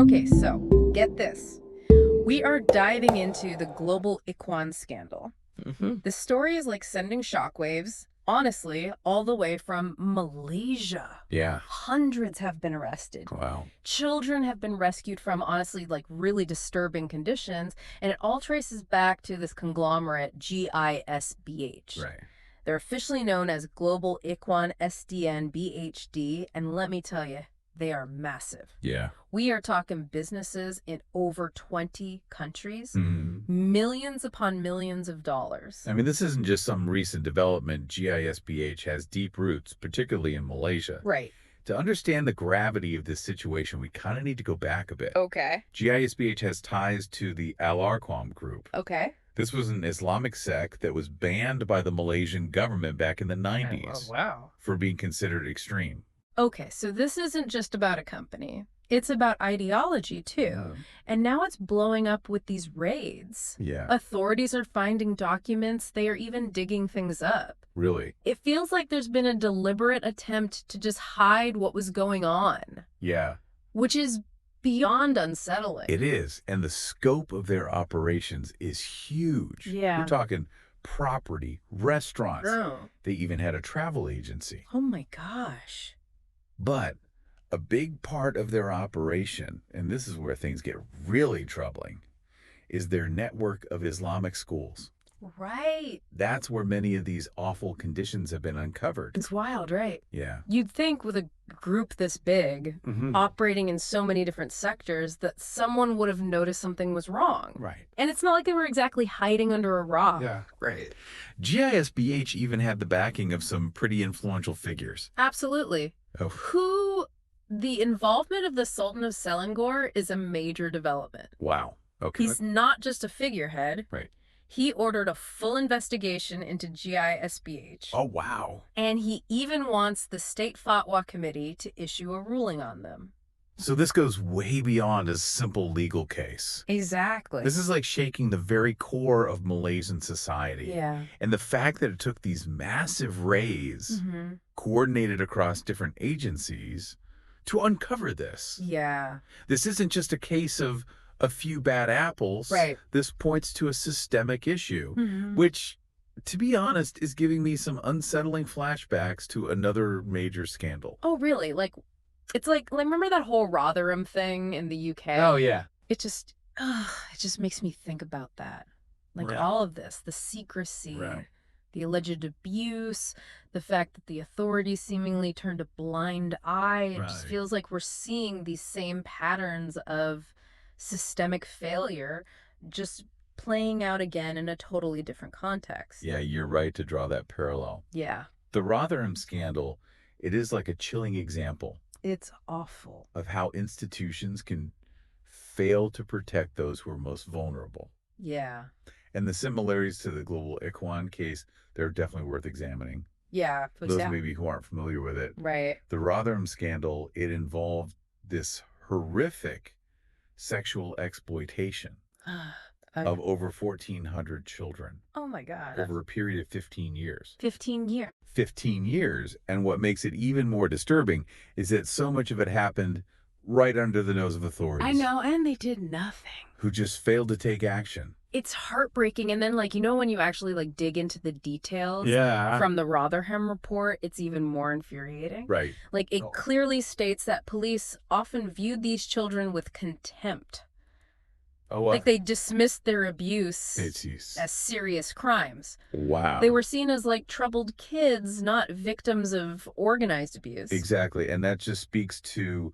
Okay, so get this. We are diving into the global Ikhwan scandal. The story is like sending shockwaves, honestly, all the way from Malaysia. Yeah. Hundreds have been arrested. Wow. Children have been rescued from, honestly, like really disturbing conditions, and it all traces back to this conglomerate, GISBH. Right. They're officially known as Global Ikhwan SDN BHD, and let me tell you, they are massive. Yeah. We are talking businesses in over 20 countries, Mhm. millions upon millions of dollars. I mean, this isn't just some recent development. GISBH has deep roots, particularly in Malaysia. Right. To understand the gravity of this situation, we kind of need to go back a bit. Okay. GISBH has ties to the Al-Arqam group. Okay. This was an Islamic sect that was banned by the Malaysian government back in the 90s wow. for being considered extreme. Okay, so this isn't just about a company. It's about ideology, too. And now it's blowing up with these raids. Yeah. Authorities are finding documents. They are even digging things up. Really? It feels like there's been a deliberate attempt to just hide what was going on, Yeah. which is beyond unsettling. It is. And the scope of their operations is huge. Yeah. We're talking property, restaurants. Oh. They even had a travel agency. Oh my gosh. But a big part of their operation, and this is where things get really troubling, is their network of Islamic schools. Right. That's where many of these awful conditions have been uncovered. It's wild, right? Yeah. You'd think with a group this big, operating in so many different sectors, that someone would have noticed something was wrong. Right. And it's not like they were exactly hiding under a rock. Yeah, right. GISBH even had the backing of some pretty influential figures. Absolutely. Oh. The involvement of the Sultan of Selangor is a major development. Wow. Okay. He's not just a figurehead. Right. He ordered a full investigation into GISBH. Oh, wow. And he even wants the State Fatwa Committee to issue a ruling on them. So this goes way beyond a simple legal case. Exactly. This is like shaking the very core of Malaysian society. Yeah. And the fact that it took these massive raids, coordinated across different agencies, to uncover this. Yeah. This isn't just a case of a few bad apples. Right. This points to a systemic issue, which, to be honest, is giving me some unsettling flashbacks to another major scandal. Oh, really? It's like remember that whole Rotherham thing in the UK? Oh, yeah. It just makes me think about that. Like Right. all of this, the secrecy, Right. the alleged abuse, the fact that the authorities seemingly turned a blind eye. It just Right. feels like we're seeing these same patterns of systemic failure just playing out again in a totally different context. Yeah, you're right to draw that parallel. Yeah. The Rotherham scandal, it is like a chilling example It's awful. of how institutions can fail to protect those who are most vulnerable. Yeah. And the similarities to the global Ikhwan case, they're definitely worth examining. Yeah. For those maybe who aren't familiar with it. Right. The Rotherham scandal, it involved this horrific sexual exploitation of over 1,400 children Oh my God. over a period of 15 years. 15 years. 15 years. And what makes it even more disturbing is that so much of it happened right under the nose of authorities. I know, and they did nothing. Who just failed to take action. It's heartbreaking. And then, when you actually, dig into the details from the Rotherham report, it's even more infuriating. Right. It clearly states that police often viewed these children with contempt. Oh, They dismissed their abuse it's as serious crimes. wow. They were seen as, troubled kids, not victims of organized abuse. Exactly. And that just speaks to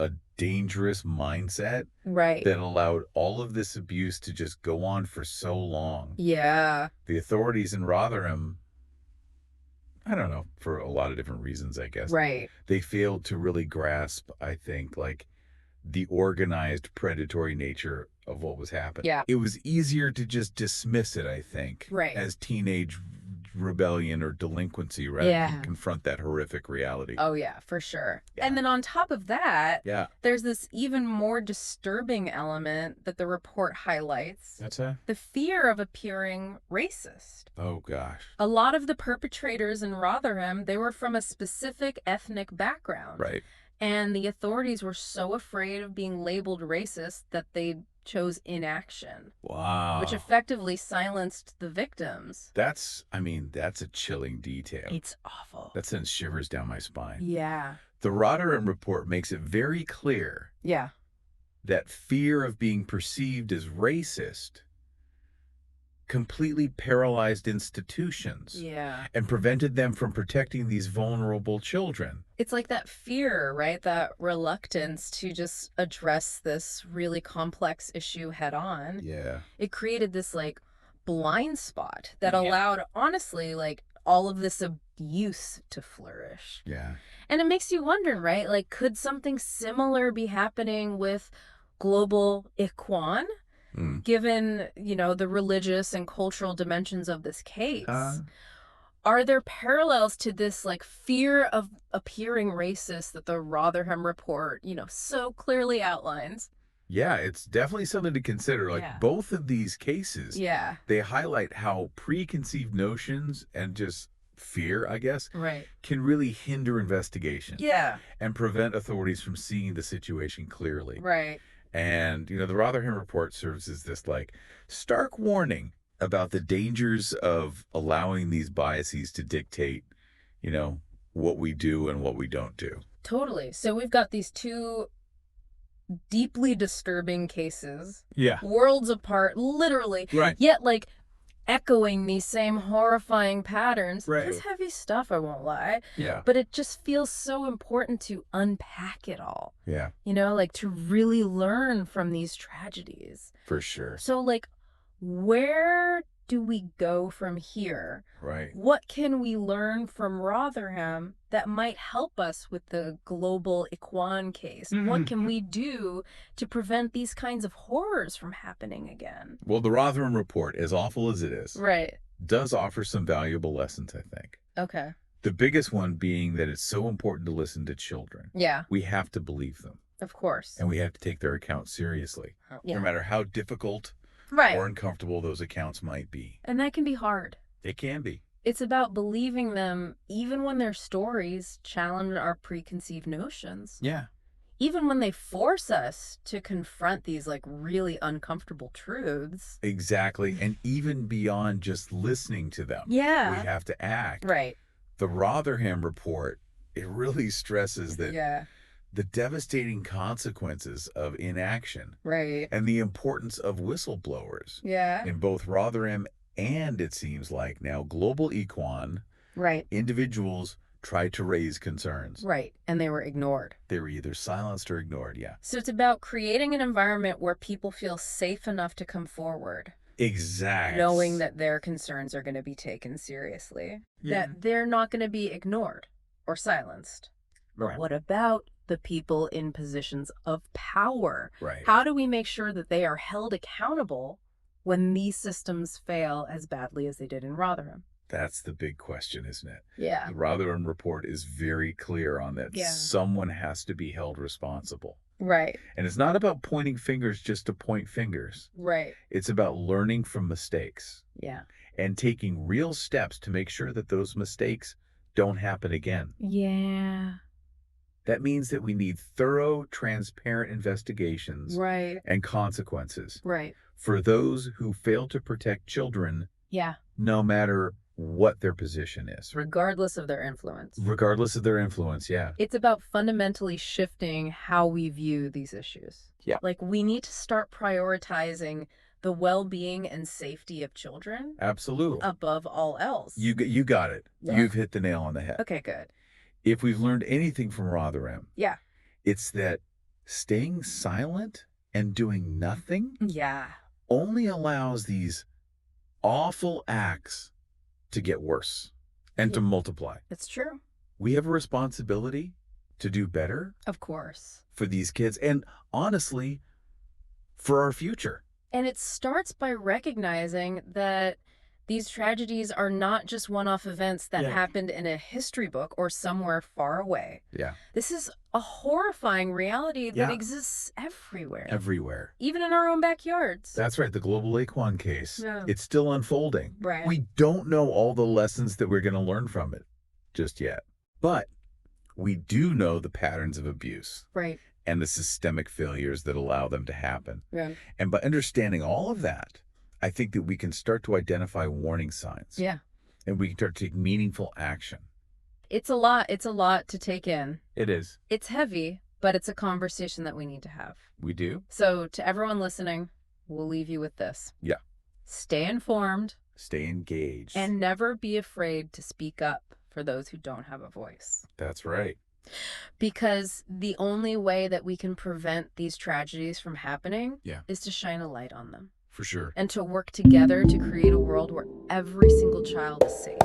a dangerous mindset Right. that allowed all of this abuse to just go on for so long. Yeah. The authorities in Rotherham, I don't know, for a lot of different reasons, I guess. Right. They failed to really grasp, I think, the organized predatory nature of what was happening. Yeah. It was easier to just dismiss it, I think, Right. as teenage rebellion or delinquency rather than confront that horrific reality. Oh, yeah, for sure. Yeah. And then on top of that, Yeah. there's this even more disturbing element that the report highlights. That's it? The fear of appearing racist. Oh, gosh. A lot of the perpetrators in Rotherham, they were from a specific ethnic background. Right. And the authorities were so afraid of being labeled racist that they chose inaction, Wow. which effectively silenced the victims. That's a chilling detail. It's awful. That sends shivers down my spine. Yeah. The Rotherham report makes it very clear Yeah. that fear of being perceived as racist completely paralyzed institutions and prevented them from protecting these vulnerable children. It's like that fear, right? That reluctance to just address this really complex issue head on. Yeah. It created this like blind spot that allowed, honestly, like all of this abuse to flourish. Yeah. And it makes you wonder, right? Like, could something similar be happening with global Ikwan? Given, the religious and cultural dimensions of this case, are there parallels to this, like, fear of appearing racist that the Rotherham report, so clearly outlines? Yeah, it's definitely something to consider. Like, both of these cases, they highlight how preconceived notions and just fear, I guess, can really hinder investigation. And prevent authorities from seeing the situation clearly. And, the Rotherham report serves as this, like, stark warning about the dangers of allowing these biases to dictate, what we do and what we don't do. Totally. So we've got these two deeply disturbing cases. Worlds apart, literally. Yet, like, echoing these same horrifying patterns. It's heavy stuff, I won't lie. But it just feels so important to unpack it all. Like to really learn from these tragedies. For sure. So, like, where do we go from here? What can we learn from Rotherham that might help us with the global Ikwan case? What can we do to prevent these kinds of horrors from happening again? Well, the Rotherham report, as awful as it is, Right. does offer some valuable lessons, I think. Okay. The biggest one being that it's so important to listen to children. Yeah. We have to believe them. Of course. And we have to take their accounts seriously, no matter how difficult or uncomfortable those accounts might be. And that can be hard. It can be. It's about believing them even when their stories challenge our preconceived notions. Even when they force us to confront these, like, really uncomfortable truths. Exactly. And even beyond just listening to them. We have to act. The Rotherham report, it really stresses that the devastating consequences of inaction and the importance of whistleblowers in both Rotherham and, it seems like now, global Ikwan, individuals tried to raise concerns. And they were ignored. They were either silenced or ignored, So it's about creating an environment where people feel safe enough to come forward. Exactly. Knowing that their concerns are going to be taken seriously. That they're not going to be ignored or silenced. But what about the people in positions of power? How do we make sure that they are held accountable when these systems fail as badly as they did in Rotherham? That's the big question, isn't it? The Rotherham report is very clear on that. Someone has to be held responsible. And it's not about pointing fingers just to point fingers. It's about learning from mistakes. And taking real steps to make sure that those mistakes don't happen again. That means that we need thorough, transparent investigations and consequences for those who fail to protect children, no matter what their position is. Regardless of their influence. Regardless of their influence, It's about fundamentally shifting how we view these issues. Like, we need to start prioritizing the well-being and safety of children. Absolutely. Above all else. You got it. You've hit the nail on the head. Okay, good. If we've learned anything from Rotherham, it's that staying silent and doing nothing only allows these awful acts to get worse and to multiply. It's true. We have a responsibility to do better. Of course. For these kids and, honestly, for our future. And it starts by recognizing that these tragedies are not just one-off events that happened in a history book or somewhere far away. This is a horrifying reality that exists everywhere. Everywhere. Even in our own backyards. That's right. The global Ikwan case. It's still unfolding. Right. We don't know all the lessons that we're going to learn from it just yet. But We do know the patterns of abuse. Right. And the systemic failures that allow them to happen. Yeah. And by understanding all of that, I think that we can start to identify warning signs. Yeah. And we can start to take meaningful action. It's a lot. It's a lot to take in. It is. It's heavy, but it's a conversation that we need to have. We do. So to everyone listening, we'll leave you with this. Yeah. Stay informed. Stay engaged. And never be afraid to speak up for those who don't have a voice. That's right. Because the only way that we can prevent these tragedies from happening is to shine a light on them. For sure. And to work together to create a world where every single child is safe.